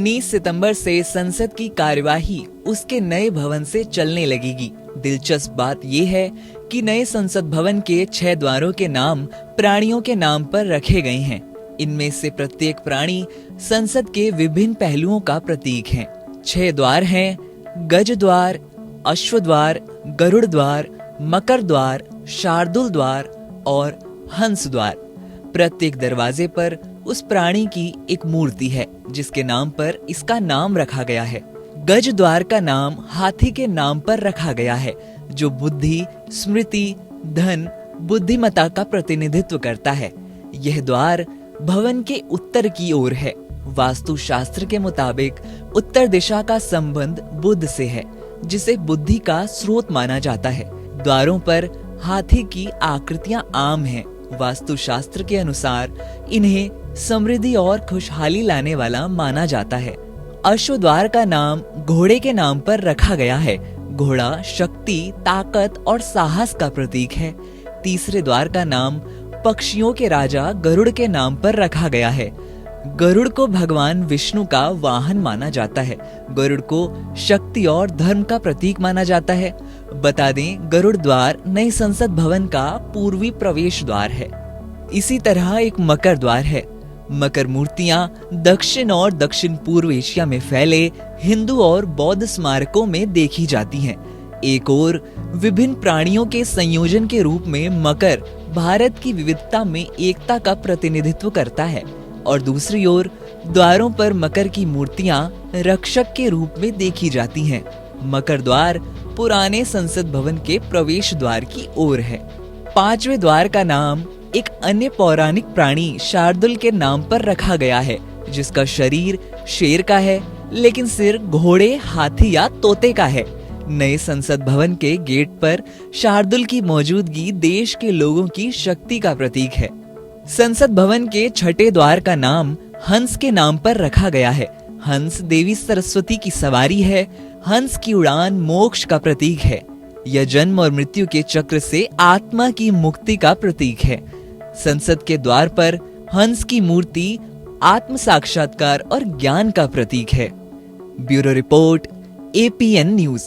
19 सितंबर से संसद की कार्यवाही उसके नए भवन से चलने लगेगी। दिलचस्प बात यह है कि नए संसद भवन के 6 द्वारों के नाम प्राणियों के नाम पर रखे गए हैं। इनमें से प्रत्येक प्राणी संसद के विभिन्न पहलुओं का प्रतीक है। 6 द्वार हैं: गज द्वार, अश्व द्वार, गरुड़ द्वार, मकर द्वार, शार्दूल द्वार और हंस द्वार। प्रत्येक दरवाजे पर उस प्राणी की एक मूर्ति है जिसके नाम पर इसका नाम रखा गया है। गज द्वार का नाम हाथी के नाम पर रखा गया है, जो बुद्धि, स्मृति, धन, बुद्धिमत्ता का प्रतिनिधित्व करता है। यह द्वार भवन के उत्तर की ओर है। वास्तु शास्त्र के मुताबिक उत्तर दिशा का संबंध बुध से है, जिसे बुद्धि का स्रोत माना जाता है। द्वारों पर हाथी की आकृतियां आम हैं। वास्तु शास्त्र के अनुसार इन्हें समृद्धि और खुशहाली लाने वाला माना जाता है। अश्व द्वार का नाम घोड़े के नाम पर रखा गया है। घोड़ा शक्ति, ताकत और साहस का प्रतीक है। तीसरे द्वार का नाम पक्षियों के राजा गरुड़ के नाम पर रखा गया है। गरुड़ को भगवान विष्णु का वाहन माना जाता है। गरुड़ को शक्ति और धर्म का प्रतीक माना जाता है। बता दें, गरुड़ द्वार नए संसद भवन का पूर्वी प्रवेश द्वार है। इसी तरह एक मकर द्वार है। मकर मूर्तियां दक्षिण और दक्षिण पूर्व एशिया में फैले हिंदू और बौद्ध स्मारकों में देखी जाती हैं। एक और विभिन्न प्राणियों के संयोजन के रूप में मकर भारत की विविधता में एकता का प्रतिनिधित्व करता है, और दूसरी ओर द्वारों पर मकर की मूर्तियां रक्षक के रूप में देखी जाती हैं। मकर द्वार पुराने संसद भवन के प्रवेश द्वार की ओर है। 5वें द्वार का नाम एक अन्य पौराणिक प्राणी शार्दूल के नाम पर रखा गया है, जिसका शरीर शेर का है लेकिन सिर घोड़े, हाथी या तोते का है। नए संसद भवन के गेट पर शार्दूल की मौजूदगी देश के लोगों की शक्ति का प्रतीक है। संसद भवन के 6ठे द्वार का नाम हंस के नाम पर रखा गया है। हंस देवी सरस्वती की सवारी है। हंस की उड़ान मोक्ष का प्रतीक है। यह जन्म और मृत्यु के चक्र से आत्मा की मुक्ति का प्रतीक है। संसद के द्वार पर हंस की मूर्ति आत्म साक्षात्कार और ज्ञान का प्रतीक है। Bureau report, APN news.